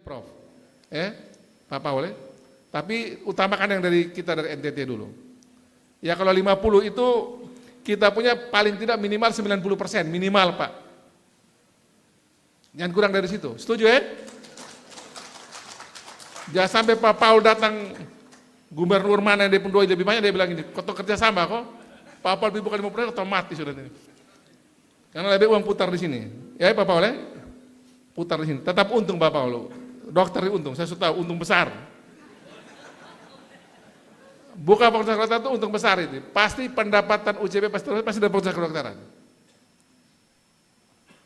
Prof. Pak Paul. Tapi utamakan yang dari kita dari NTT dulu. Ya kalau 50 itu kita punya paling tidak minimal 90%, minimal Pak. Jangan kurang dari situ. Setuju ya? Jangan sampai Pak Paul datang gubernur mana yang dia pendoi lebih banyak, dia bilang ini, kok kerja sama kok. Pak Paul lebih bukan 50% otomatis sudah ini. Karena lebih uang putar di sini. Ya Pak Paul ya? Putar di sini. Tetap untung Pak Paul. Dokter untung, saya sudah tahu untung besar. Buka fakultas kedokteran itu untung besar itu. Pasti pendapatan UCP pasti dapat fakultas kedokteran.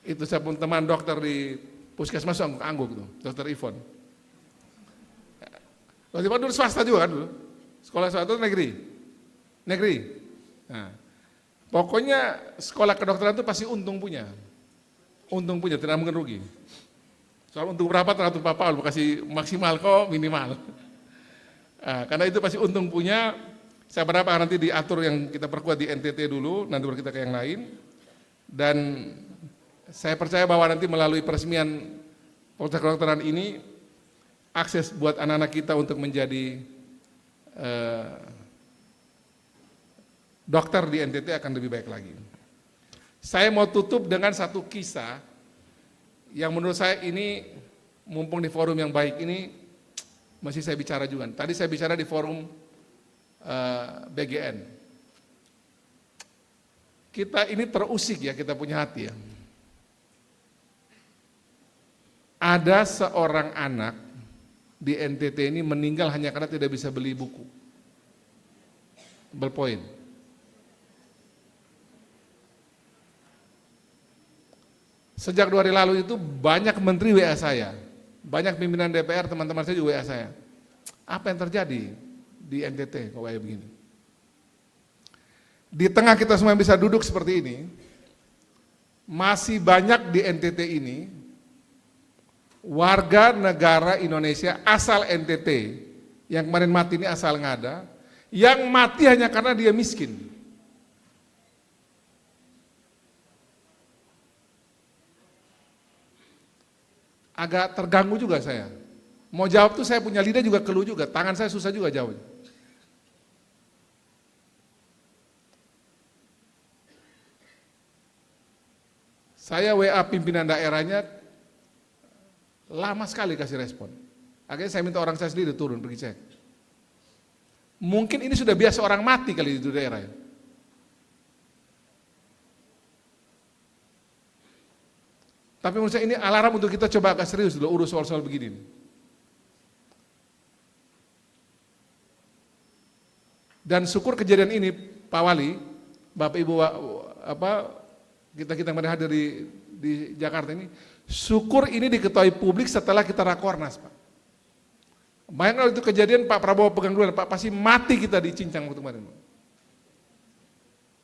Itu saya pun teman dokter di puskesmas angguk tuh, Dokter Ivon. Waktu itu dulu swasta juga kan dulu. Sekolah swasta itu negeri. Nah, pokoknya sekolah kedokteran itu pasti untung punya, tidak mungkin rugi. Soal untuk berapa tergantung Pak Paul, kasih maksimal kok minimal. Nah, karena itu pasti untung punya. Saya berharap nanti diatur yang kita perkuat di NTT dulu, nanti baru kita ke yang lain. Dan saya percaya bahwa nanti melalui peresmian fakultas kedokteran ini, akses buat anak-anak kita untuk menjadi dokter di NTT akan lebih baik lagi. Saya mau tutup dengan satu kisah yang menurut saya ini, mumpung di forum yang baik ini, masih saya bicara juga. Tadi saya bicara di forum BGN. Kita ini terusik ya, kita punya hati ya. Ada seorang anak di NTT ini meninggal hanya karena tidak bisa beli buku. Ballpoint. Sejak 2 hari lalu itu banyak menteri WA saya, banyak pimpinan DPR, teman-teman saya juga WA saya. Apa yang terjadi di NTT kok kayak begini? Di tengah kita semua bisa duduk seperti ini, masih banyak di NTT ini warga negara Indonesia asal NTT, yang kemarin mati ini asal Ngada, yang mati hanya karena dia miskin. Agak terganggu juga saya. Mau jawab tuh saya punya lidah juga keluh juga, tangan saya susah juga jawab. Saya WA pimpinan daerahnya, lama sekali kasih respon. Akhirnya saya minta orang saya sendiri turun pergi cek. Mungkin ini sudah biasa orang mati kali di daerah ya. Tapi menurut saya ini alarm untuk kita coba agak serius dulu urus soal-soal begini. Dan syukur kejadian ini Pak Wali, Bapak Ibu kita yang hadir di Jakarta ini, syukur ini diketahui publik setelah kita rakornas Pak. Bayangkan kalau itu kejadian Pak Prabowo pegang duluan, Pak pasti mati kita di cincang waktu kemarin.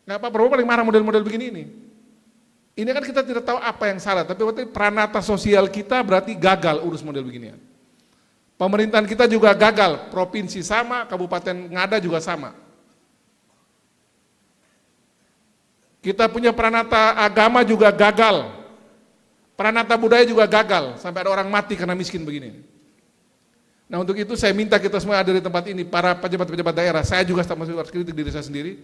Nggak, Pak Prabowo paling marah model-model begini ini. Ini kan kita tidak tahu apa yang salah, tapi berarti peranata sosial kita berarti gagal urus model beginian. Pemerintahan kita juga gagal, provinsi sama, Kabupaten Ngada juga sama. Kita punya peranata agama juga gagal, peranata budaya juga gagal, sampai ada orang mati karena miskin begini. Nah untuk itu saya minta kita semua ada di tempat ini, para pejabat-pejabat daerah, saya juga harus kritik diri saya sendiri,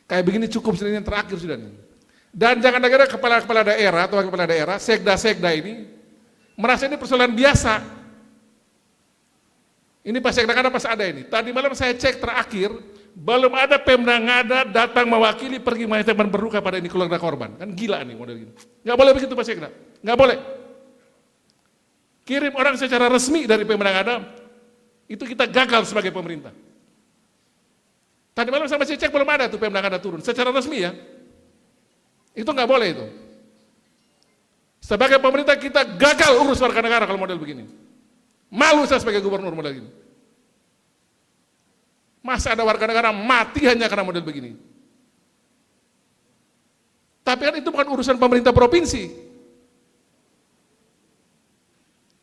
kayak begini cukup ini yang terakhir sudah nih. Dan jangan ada kepala-kepala daerah atau kepala daerah, sekda-sekda ini merasa ini persoalan biasa. Ini pas sekda kan pas ada ini. Tadi malam saya cek terakhir, belum ada Pemda Ngada datang mewakili pergi menyampaikan berduka pada ini keluarga korban. Kan gila nih model gini. Nggak boleh begitu Pak Sekda, nggak boleh. Kirim orang secara resmi dari Pemda Ngada, itu kita gagal sebagai pemerintah. Tadi malam saya masih cek belum ada tuh Pemda Ngada turun secara resmi ya. Itu nggak boleh itu. Sebagai pemerintah kita gagal urus warga negara kalau model begini. Malu saya sebagai gubernur model gini. Masa ada warga negara mati hanya karena model begini. Tapi kan itu bukan urusan pemerintah provinsi.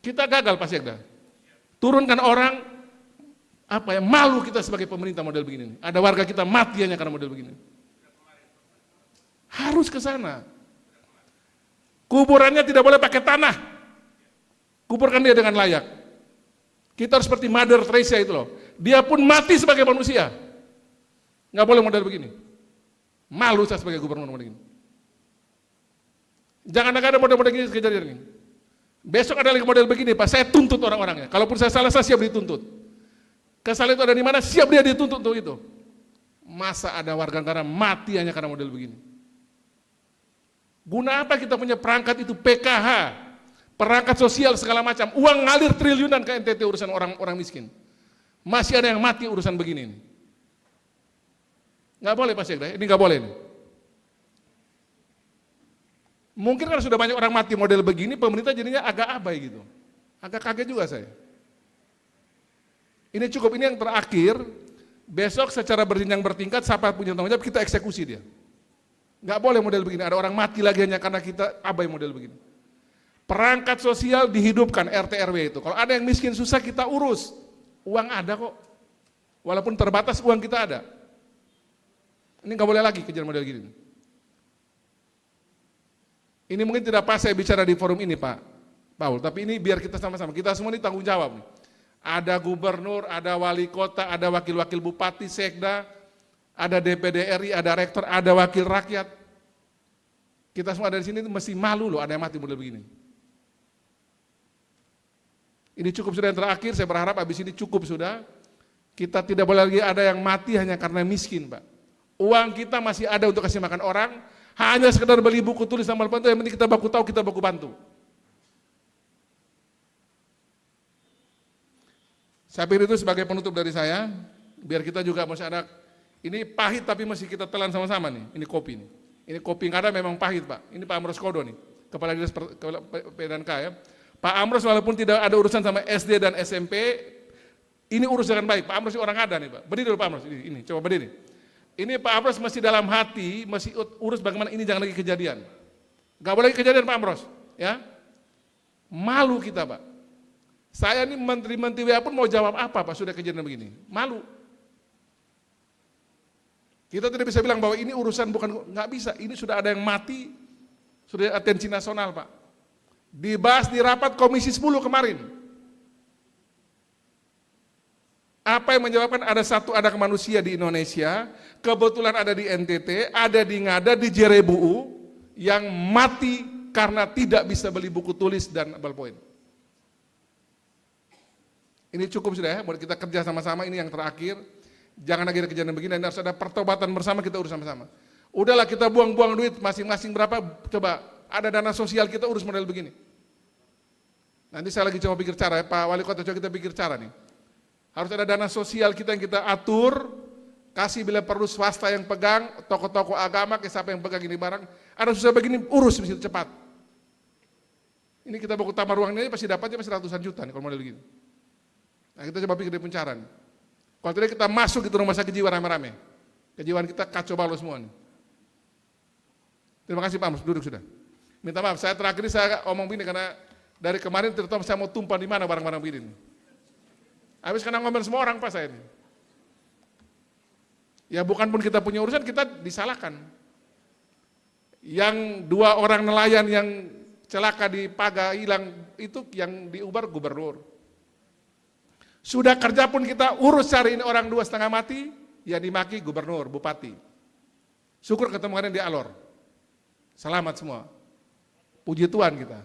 Kita gagal Pak Sekda. Turunkan orang, malu kita sebagai pemerintah model begini. Ada warga kita mati hanya karena model begini. Harus ke sana. Kuburannya tidak boleh pakai tanah. Kuburkan dia dengan layak. Kita harus seperti Mother Teresa itu loh. Dia pun mati sebagai manusia. Nggak boleh model begini. Malu saya sebagai gubernur model begini. Jangan ada model-model gini kejadian ini. Besok ada lagi model begini, Pak. Saya tuntut orang-orangnya. Kalaupun saya salah, saya siap dituntut. Kesalahan itu ada di mana, siap dia dituntut untuk itu. Masa ada warga negara mati hanya karena model begini? Guna apa kita punya perangkat itu PKH, perangkat sosial segala macam, uang ngalir triliunan ke NTT urusan orang miskin. Masih ada yang mati urusan begini. Nggak boleh Pak Sekda, ini nggak boleh. Mungkin karena sudah banyak orang mati model begini, pemerintah jadinya agak abai gitu. Agak kaget juga saya. Ini cukup, ini yang terakhir, besok secara berjenjang bertingkat, siapa punya tanggung jawab, kita eksekusi dia. Nggak boleh model begini, ada orang mati lagi hanya karena kita abai model begini. Perangkat sosial dihidupkan, RT RW itu. Kalau ada yang miskin susah kita urus, uang ada kok. Walaupun terbatas uang kita ada. Ini nggak boleh lagi kejadian model gini. Ini mungkin tidak pas saya bicara di forum ini Pak Paul, tapi ini biar kita sama-sama, kita semua ini tanggung jawab nih. Ada gubernur, ada wali kota, ada wakil-wakil bupati, sekda, ada DPD RI, ada rektor, ada wakil rakyat. Kita semua dari sini mesti malu loh, ada yang mati model begini. Ini cukup sudah yang terakhir, saya berharap habis ini cukup sudah. Kita tidak boleh lagi ada yang mati hanya karena miskin Pak. Uang kita masih ada untuk kasih makan orang, hanya sekedar beli buku tulis sama bantu, yang penting kita baku tahu, kita baku bantu. Saya pikir itu sebagai penutup dari saya, biar kita juga masih ada, ini pahit tapi masih kita telan sama-sama nih, ini kopi nih. Ini kopi Ngada memang pahit Pak, ini Pak Amros Kodo nih, Kepala Dinas P&K ya. Pak Amros walaupun tidak ada urusan sama SD dan SMP, ini urus dengan baik, Pak Amros orang Ngada nih Pak, berdiri dulu Pak Amros, ini coba berdiri. Ini Pak Amros masih dalam hati, masih urus bagaimana ini jangan lagi kejadian. Gak boleh lagi kejadian Pak Amros, ya. Malu kita Pak. Saya ini menteri-menteri WA pun mau jawab apa Pak sudah kejadian begini? Malu. Kita tidak bisa bilang bahwa ini urusan bukan, nggak bisa. Ini sudah ada yang mati, sudah atensi nasional Pak. Dibahas di rapat Komisi 10 kemarin. Apa yang menyebabkan ada manusia di Indonesia, kebetulan ada di NTT, ada di Ngada, di Jerebuu, yang mati karena tidak bisa beli buku tulis dan ballpoint. Ini cukup sudah ya, buat kita kerja sama-sama, ini yang terakhir. Jangan lagi ada kejadian begini, dan harus ada pertobatan bersama, kita urus sama-sama. Udahlah kita buang-buang duit, masing-masing berapa, coba ada dana sosial kita urus model begini. Nanti saya lagi coba pikir cara ya, Pak Wali Kota, coba kita pikir cara nih. Harus ada dana sosial kita yang kita atur, kasih bila perlu swasta yang pegang, toko-toko agama, siapa yang pegang ini barang, ada susah begini, urus mesti cepat. Ini kita baku tambah ruangnya pasti dapatnya pasti ratusan juta nih kalau model begini. Nah kita coba pikir dari cara nih. Kalau tidak kita masuk itu rumah sakit jiwa rame-rame. Kejiwaan kita kacau balau semua nih. Terima kasih Pak Amos, duduk sudah. Minta maaf, saya terakhir ini saya ngomong begini karena dari kemarin terutama saya mau tumpah di mana barang-barang begini. Habis karena ngomong semua orang Pak saya ini. Ya bukan pun kita punya urusan, kita disalahkan. Yang 2 orang nelayan yang celaka di Paga hilang, itu yang diubar gubernur. Sudah kerja pun kita urus cari ini orang 2,5 mati, ya dimaki gubernur, bupati. Syukur ketemu kalian di Alor. Selamat semua. Puji Tuhan kita.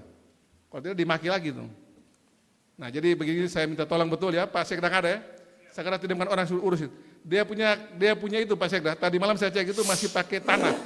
Kalau tidak dimaki lagi tuh. Nah jadi begini saya minta tolong betul ya Pak Sekda ada ya. Saya kira tidak orang urus itu. Dia punya itu Pak Sekda. Tadi malam saya cek itu masih pakai tanah.